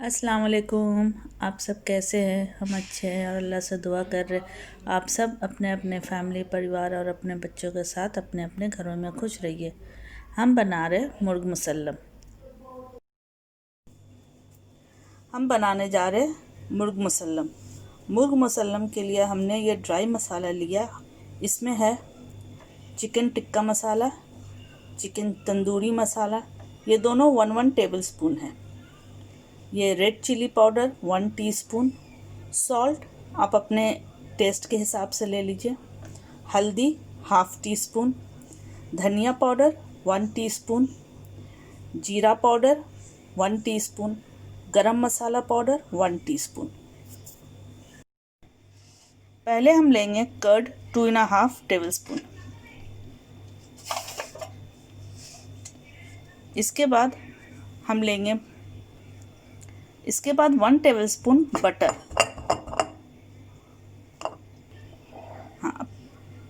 अस्सलाम वालेकुम। आप सब कैसे हैं? हम अच्छे हैं और अल्लाह से दुआ कर रहे आप सब अपने अपने फैमिली परिवार और अपने बच्चों के साथ अपने अपने घरों में खुश रहिए। हम बना रहे मुर्ग मुसल्लम। हम बनाने जा रहे मुर्ग मुसल्लम। मुर्ग मुसल्लम के लिए हमने ये ड्राई मसाला लिया। इसमें है चिकन टिक्का मसाला, चिकन तंदूरी मसाला, ये दोनों 1 टेबल स्पून है। ये red chilli powder 1 teaspoon, salt आप अपने टेस्ट के हिसाब से ले लीजिए, हल्दी हाफ टी स्पून, धनिया पाउडर 1 टीस्पून, जीरा powder 1 teaspoon, garam masala powder 1 teaspoon. पहले हम लेंगे कर्ड 2.5 टेबल स्पून। इसके बाद हम लेंगे 1 table spoon butter.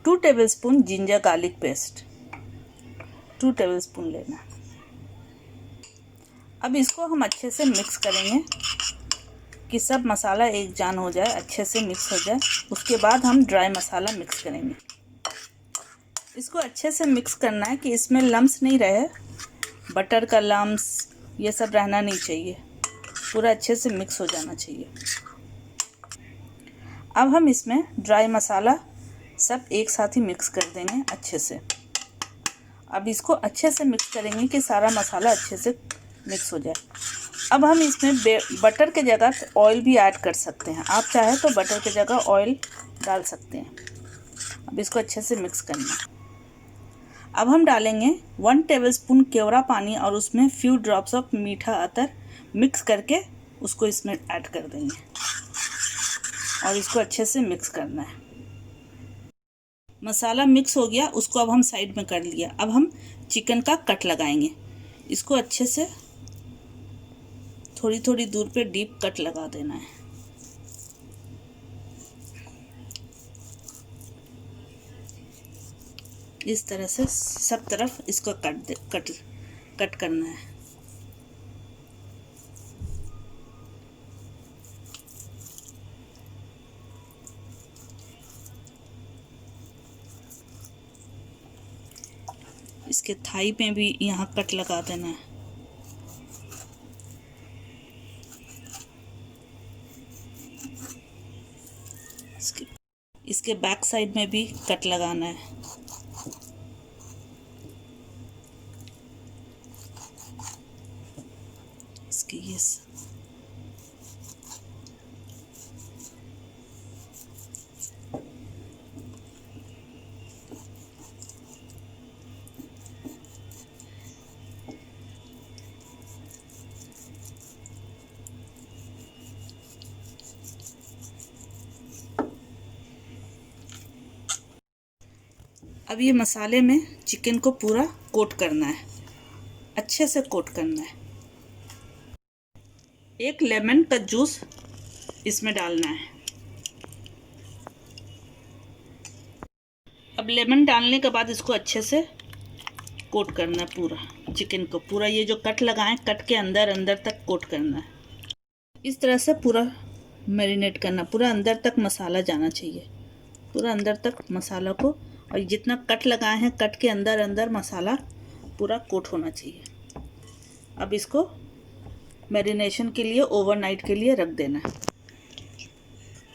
2 table spoon ginger garlic paste, 2 table spoon लेना। अब इसको हम अच्छे से मिक्स करेंगे कि सब मसाला एक जान हो जाए, अच्छे से मिक्स हो जाए। उसके बाद हम ड्राई मसाला मिक्स करेंगे। इसको अच्छे से मिक्स करना है कि इसमें लम्स नहीं रहे, बटर का लम्स ये सब रहना नहीं चाहिए, पूरा अच्छे से मिक्स हो जाना चाहिए। अब हम इसमें ड्राई मसाला सब एक साथ ही मिक्स कर देंगे अच्छे से। अब इसको अच्छे से मिक्स करेंगे कि सारा मसाला अच्छे से मिक्स हो जाए। अब हम इसमें बटर के जगह ऑयल भी ऐड कर सकते हैं, आप चाहे तो बटर के जगह ऑयल डाल सकते हैं। अब इसको अच्छे से मिक्स करना है। अब हम डालेंगे 1 टेबलस्पून केवड़ा पानी और उसमें फ्यू ड्रॉप्स ऑफ मीठा अतर मिक्स करके उसको इसमें ऐड कर देंगे और इसको अच्छे से मिक्स करना है। मसाला मिक्स हो गया, उसको अब हम साइड में कर लिया। अब हम चिकन का कट लगाएंगे। इसको अच्छे से थोड़ी थोड़ी दूर पे डीप कट लगा देना है। इस तरह से सब तरफ इसको कट करना है। इसके थाई पे भी यहाँ कट लगा देना है। इसके बैक साइड में भी कट लगाना है। इसके ये अब ये मसाले में चिकन को पूरा कोट करना है, अच्छे से कोट करना है। एक लेमन का जूस इसमें डालना है। अब लेमन डालने के बाद इसको अच्छे से कोट करना है पूरा चिकन को। पूरा ये जो कट लगाएं, कट के अंदर अंदर तक कोट करना है। इस तरह से पूरा मैरिनेट करना, पूरा अंदर तक मसाला जाना चाहिए, पूरा अंदर तक मसाला को। और जितना कट लगाए हैं, कट के अंदर अंदर मसाला पूरा कोट होना चाहिए। अब इसको मैरिनेशन के लिए ओवरनाइट के लिए रख देना है।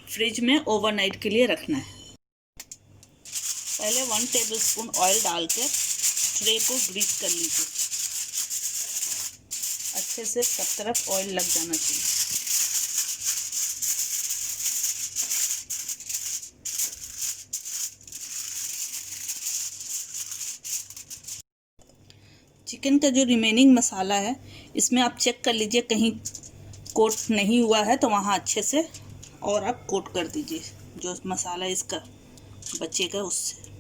फ्रिज में ओवरनाइट के लिए रखना है। पहले 1 टेबलस्पून ऑयल डाल के ट्रे को ग्रीस कर लीजिए। अच्छे से सब तरफ ऑयल लग जाना चाहिए। चिकन का जो रिमेनिंग मसाला है, इसमें आप चेक कर लीजिए, कहीं कोट नहीं हुआ है तो वहाँ अच्छे से और आप कोट कर दीजिए। जो मसाला इसका बचेगा उससे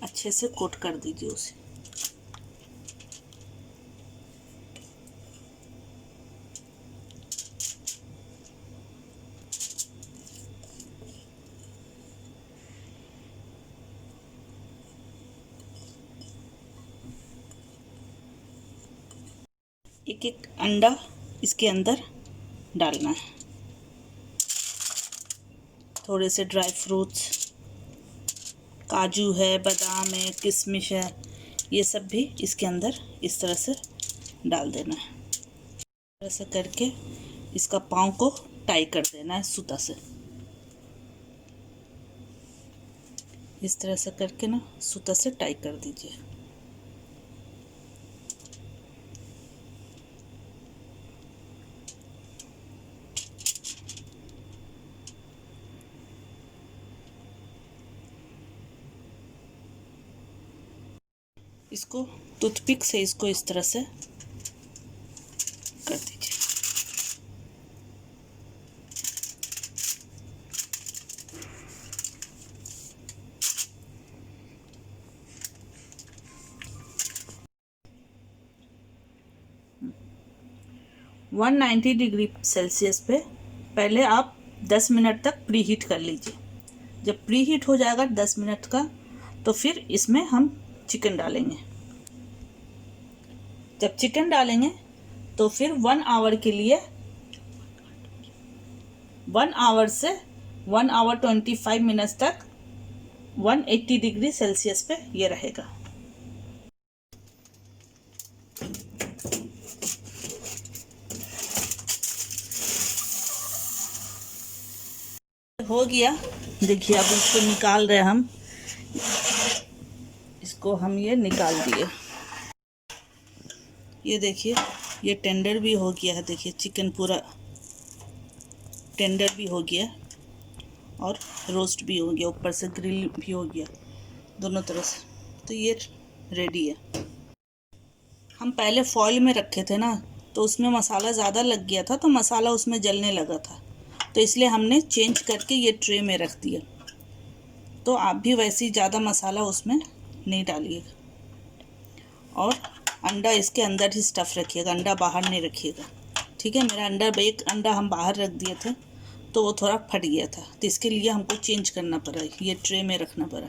अच्छे से कोट कर दीजिए उसे। एक एक अंडा इसके अंदर डालना है। थोड़े से ड्राई फ्रूट्स, काजू है, बादाम है, किशमिश है, ये सब भी इसके अंदर इस तरह से डाल देना है। इस तरह से करके इसका पाँव को टाई कर देना है सूता से। इस तरह से करके ना सूता से टाई कर दीजिए। इसको टूथपिक से इसको इस तरह से कर दीजिए। - 190 डिग्री सेल्सियस पे पहले आप 10 मिनट तक प्री हीट कर लीजिए। जब प्री हीट हो जाएगा 10 मिनट का, तो फिर इसमें हम चिकन डालेंगे। जब चिकन डालेंगे तो फिर 1 आवर के लिए 1 आवर से 1 आवर 25 मिनट्स तक 180 डिग्री सेल्सियस पे ये रहेगा। हो गया, देखिए अब इसको निकाल रहे हैं हम। इसको हम ये निकाल दिए। ये देखिए ये टेंडर भी हो गया है। देखिए चिकन पूरा टेंडर भी हो गया और रोस्ट भी हो गया, ऊपर से ग्रिल भी हो गया, दोनों तरह से। तो ये रेडी है। हम पहले फॉइल में रखे थे ना, तो उसमें मसाला ज़्यादा लग गया था, तो मसाला उसमें जलने लगा था, तो इसलिए हमने चेंज करके ये ट्रे में रख दिया। तो आप भी वैसे ही ज़्यादा मसाला उसमें नहीं डालिएगा। और अंडा इसके अंदर ही स्टफ़ रखिएगा, अंडा बाहर नहीं रखिएगा, ठीक है। मेरा एक अंडा हम बाहर रख दिए थे, तो वो थोड़ा फट गया था, तो इसके लिए हमको चेंज करना पड़ा, ये ट्रे में रखना पड़ा।